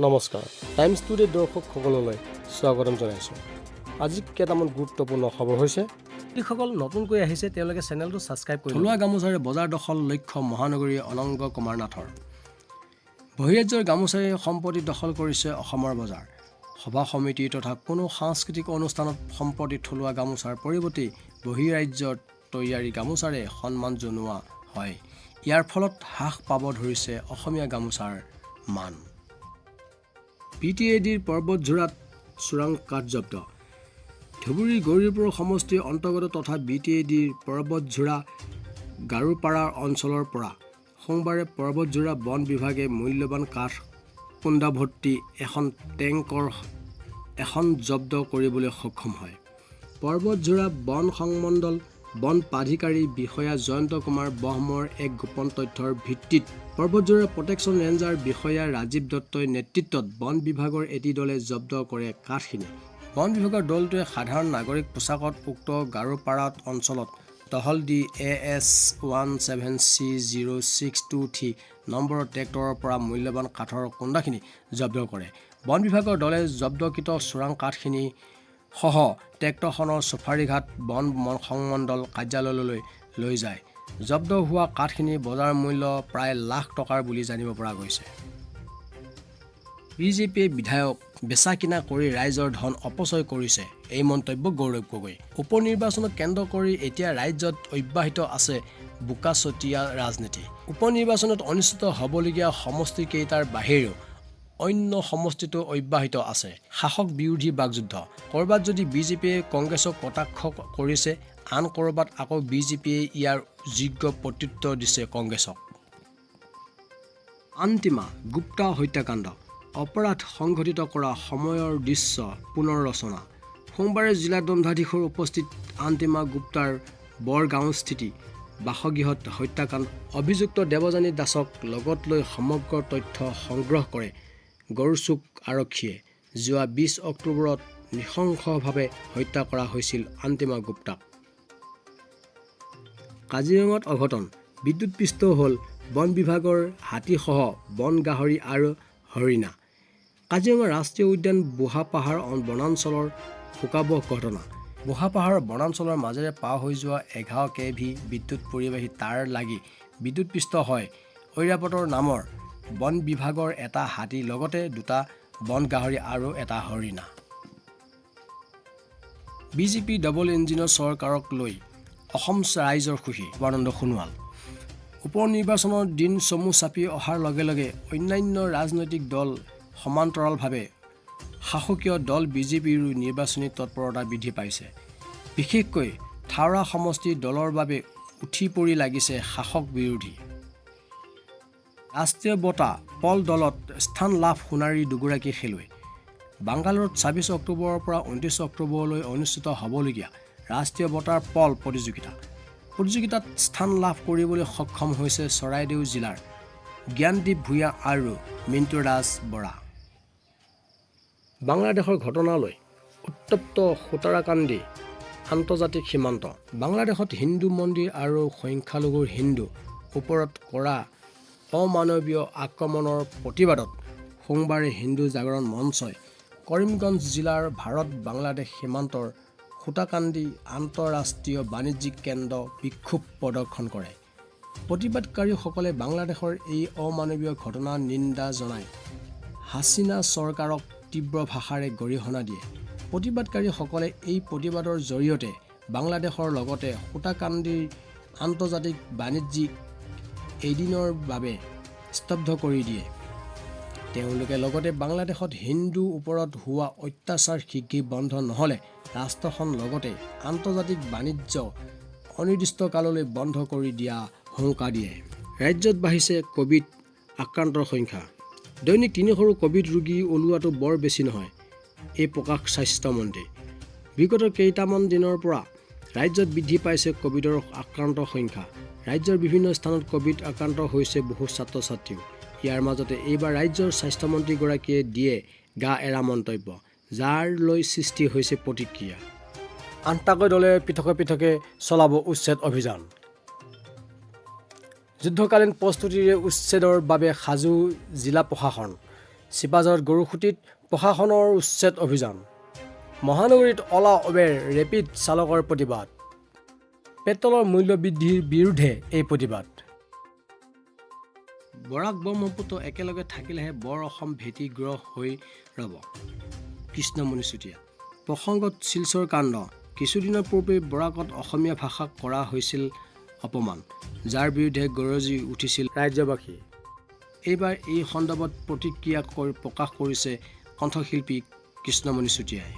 নমস্কাৰ times today দৰ্শকসকললৈ স্বাগতম জনাইছোঁ। আজি কেইটামান গুৰুত্বপূৰ্ণ খবৰ হৈছে। যিসকল নতুনকৈ আহিছে তেওঁলোকে চেনেলটো ছাবস্ক্ৰাইব কৰি থলুৱা গামোচাৰে বজাৰ দখল লক্ষ্য মহানগৰী অনংগ কুমাৰ নাথৰ। বহিৰাজ্যৰ গামোচাৰে সম্পত্তি দখল কৰিছে অসমৰ বজাৰ। সভা সমিতি তথা কোনো সাংস্কৃতিক অনুষ্ঠানত সম্পত্তি থলুৱা গামোচাৰ পৰিৱৰ্তে বহিৰাজ্যৰ তৈয়াৰী গামোচাৰে সন্মান জনোৱা হয়। ইয়াৰ ফলত হ্ৰাস পাব ধৰিছে অসমীয়া গামোচাৰ মান। BTADৰ পৰ্বতঝোৰাত চোৰাং কাঠ জব্দ। ধুবুৰী গৌৰীপুৰ সমষ্টিৰ অন্তৰ্গত তথা BTADৰ পৰ্বতঝোৰা গাৰোপাৰা অঞ্চলৰ পৰা সোমবাৰে পৰ্বতঝোৰা বন বিভাগে মূল্যৱান কাঠ কুণ্ডাভৰ্তি এখন টেংকৰ জব্দ কৰিবলৈ সক্ষম হয়। পৰ্বতঝোৰা বন সংমণ্ডল বন প্ৰাধিকাৰী বিষয়া জয়ন্ত কুমাৰ ব্ৰহ্মৰ এক গোপন তথ্যৰ ভিত্তিত পৰ্বতঝোৰা প্ৰটেকশ্যন ৰেঞ্জাৰ বিষয়া ৰাজীৱ দত্তই নেতৃত্বত বন বিভাগৰ এটি দলে জব্দ কৰে কাঠখিনি। বন বিভাগৰ দলটোৱে সাধাৰণ নাগৰিক পোছাকত উক্ত গাৰোপাৰা অঞ্চলত টহল দি AS 17C0623 নম্বৰৰ ট্ৰেক্টৰৰ পৰা মূল্যৱান কাঠৰ কুণ্ডাখিনি জব্দ কৰে। বন বিভাগৰ দলে জব্দকৃত চোৰাং কাঠখিনি সহ ট্ৰেক্টৰখনৰ চুফাৰীঘাট বন সংমণ্ডল কাৰ্যালয়লৈ লৈ যায়। জব্দ হোৱা কাঠখিনিৰ বজাৰ মূল্য প্ৰায় লাখ টকাৰ বুলি জানিব পৰা গৈছে। বিজেপিয়ে বিধায়ক বেচা কিনা কৰি ৰাইজৰ ধন অপচয় কৰিছে, এই মন্তব্য গৌৰৱ গগৈ। উপ নিৰ্বাচনক কেন্দ্ৰ কৰি এতিয়া ৰাজ্যত অব্যাহত আছে বোকাচতীয়া ৰাজনীতি। উপ নিৰ্বাচনত অনুষ্ঠিত হ'বলগীয়া সমষ্টিকেইটাৰ বাহিৰেও অন্য সমষ্টিতো অব্যাহত আছে শাসক বিৰোধী বাকযুদ্ধ। ক'ৰবাত যদি বিজেপিয়ে কংগ্ৰেছক কটাক্ষ কৰিছে, আন ক'ৰবাত আকৌ বিজেপিয়ে ইয়াৰ যোগ্য প্ৰত্যুত্তৰ দিছে কংগ্ৰেছক। আন্তিমা গুপ্তা হত্যাকাণ্ড অপৰাধ সংঘটিত কৰা সময়ৰ দৃশ্য পুনৰ ৰচনা। সোমবাৰে জিলা দণ্ডাধীশৰ উপস্থিত আন্তিমা গুপ্তাৰ বৰগাঁওস্থিত বাসগৃহত হত্যাকাণ্ড অভিযুক্ত দেৱযানী দাসক লগত লৈ সমগ্ৰ তথ্য সংগ্ৰহ কৰে গড়চুক আৰক্ষীয়ে। যোৱা 20 অক্টোবৰত নৃশংসভাৱে হত্যা কৰা হৈছিল আন্তিমা গুপ্তাক। কাজিৰঙাত অঘটন বিদ্যুৎপৃষ্ট হ'ল বন বিভাগৰ হাতীসহ বন গাহৰি আৰু হৰিণা। কাজিৰঙা ৰাষ্ট্ৰীয় উদ্যান বুঢ়াপাহাৰ বনাঞ্চলৰ শোকাবহ ঘটনা। বুঢ়াপাহাৰ বনাঞ্চলৰ মাজেৰে পাৰ হৈ যোৱা 11 kV বিদ্যুৎ পৰিবাহী তাঁৰ লাগি বিদ্যুৎপৃষ্ট হয় ঐৰাবতৰ নামৰ বন বিভাগৰ এটা হাতী লগতে 2টা বন গাহৰি আৰু এটা হৰিণা। বিজেপি ডবল ইঞ্জিনৰ চৰকাৰক লৈ অসম ৰাইজৰ সুখী সৰ্বানন্দ সোণোৱাল। উপ নিৰ্বাচনৰ দিন চমু চাপি অহাৰ লগে লগে অন্যান্য ৰাজনৈতিক দল সমান্তৰালভাৱে শাসকীয় দল বিজেপিৰো নিৰ্বাচনী তৎপৰতা বৃদ্ধি পাইছে। বিশেষকৈ থাওৰা সমষ্টিৰ দলৰ বাবে উঠি পৰি লাগিছে শাসক বিৰোধী। ৰাষ্ট্ৰীয় বঁটা পল দলত স্থান লাভ সোণাৰীৰ দুগৰাকী খেলুৱৈ। বাংগালোৰত 26 অক্টোবৰৰ পৰা 29 অক্টোবৰলৈ অনুষ্ঠিত হ'বলগীয়া ৰাষ্ট্ৰীয় বঁটাৰ পল প্ৰতিযোগিতাত স্থান লাভ কৰিবলৈ সক্ষম হৈছে চৰাইদেউ জিলাৰ জ্ঞানদীপ ভূঞা আৰু মিণ্টু ৰাজ বৰা। বাংলাদেশৰ ঘটনালৈ উত্তপ্ত সোতাৰাকান্দি আন্তৰ্জাতিক সীমান্ত। বাংলাদেশত হিন্দু মন্দিৰ আৰু সংখ্যালঘুৰ হিন্দু ওপৰত কৰা অমানৱীয় আক্ৰমণৰ প্ৰতিবাদত সোমবাৰে হিন্দু জাগৰণ মঞ্চই কৰিমগঞ্জ জিলাৰ ভাৰত বাংলাদেশ সীমান্তৰ সোতাকান্দি আন্তঃৰাষ্ট্ৰীয় বাণিজ্যিক কেন্দ্ৰ বিক্ষোভ প্ৰদৰ্শন কৰে। প্ৰতিবাদকাৰীসকলে বাংলাদেশৰ এই অমানৱীয় ঘটনাৰ নিন্দা জনাই হাছিনা চৰকাৰক তীব্ৰ ভাষাৰে গৰিহণা দিয়ে। প্ৰতিবাদকাৰীসকলে এই প্ৰতিবাদৰ জৰিয়তে বাংলাদেশৰ লগতে সোতাকান্দিৰ আন্তৰ্জাতিক বাণিজ্যিক এদিনৰ বাবে স্তব্ধ কৰি দিয়ে। তেওঁলোকে লগতে বাংলাদেশত হিন্দুৰ ওপৰত হোৱা অত্যাচাৰ শীঘ্ৰেই বন্ধ নহ'লে ৰাষ্ট্ৰখন লগতে আন্তৰ্জাতিক বাণিজ্য অনিৰ্দিষ্টকাললৈ বন্ধ কৰি দিয়া হুংকাৰ দিয়ে। ৰাজ্যত বাঢ়িছে ক'ভিড আক্ৰান্তৰ সংখ্যা। দৈনিক 300 ক'ভিড ৰোগী ওলোৱাটো বৰ বেছি নহয়, এই প্ৰকাশ স্বাস্থ্যমন্ত্ৰী। বিগত কেইটামান দিনৰ পৰা ৰাজ্যত বৃদ্ধি পাইছে ক'ভিডৰ আক্ৰান্তৰ সংখ্যা। ৰাজ্যৰ বিভিন্ন স্থানত ক'ভিড আক্ৰান্ত হৈছে বহু ছাত্ৰ ছাত্ৰীও। ইয়াৰ মাজতে এইবাৰ ৰাজ্যৰ স্বাস্থ্যমন্ত্ৰীগৰাকীয়ে দিয়ে গা এৰা মন্তব্য, যাৰ লৈ সৃষ্টি হৈছে প্ৰতিক্ৰিয়া। 8টাকৈ দলে পৃথকে চলাব উচ্ছেদ অভিযান। যুদ্ধকালীন প্ৰস্তুতিৰে উচ্ছেদৰ বাবে সাজু জিলা প্ৰশাসন। চিপাঝাৰত গৰুসুঁতিত প্ৰশাসনৰ উচ্ছেদ অভিযান। মহানগৰীত অলা উবেৰ ৰেপিড চালকৰ প্ৰতিবাদ। পেট্ৰলৰ মূল্য বৃদ্ধিৰ বিৰুদ্ধে এই প্ৰতিবাদ। বৰাক ব্ৰহ্মপুত্ৰ একেলগে থাকিলেহে বৰ অসম ভেটি গ্ৰহ হৈ ৰ'ব। কৃষ্ণমণি চুতীয়া। প্ৰসংগত শিলচৰ কাণ্ড। কিছুদিনৰ পূৰ্বে বৰাকত অসমীয়া ভাষাক কৰা হৈছিল অপমান, যাৰ বিৰুদ্ধে গৰজি উঠিছিল ৰাজ্যবাসী। এইবাৰ এই সন্দৰ্ভত প্ৰতিক্ৰিয়া প্ৰকাশ কৰিছে কণ্ঠশিল্পী কৃষ্ণমণি চুতীয়াই।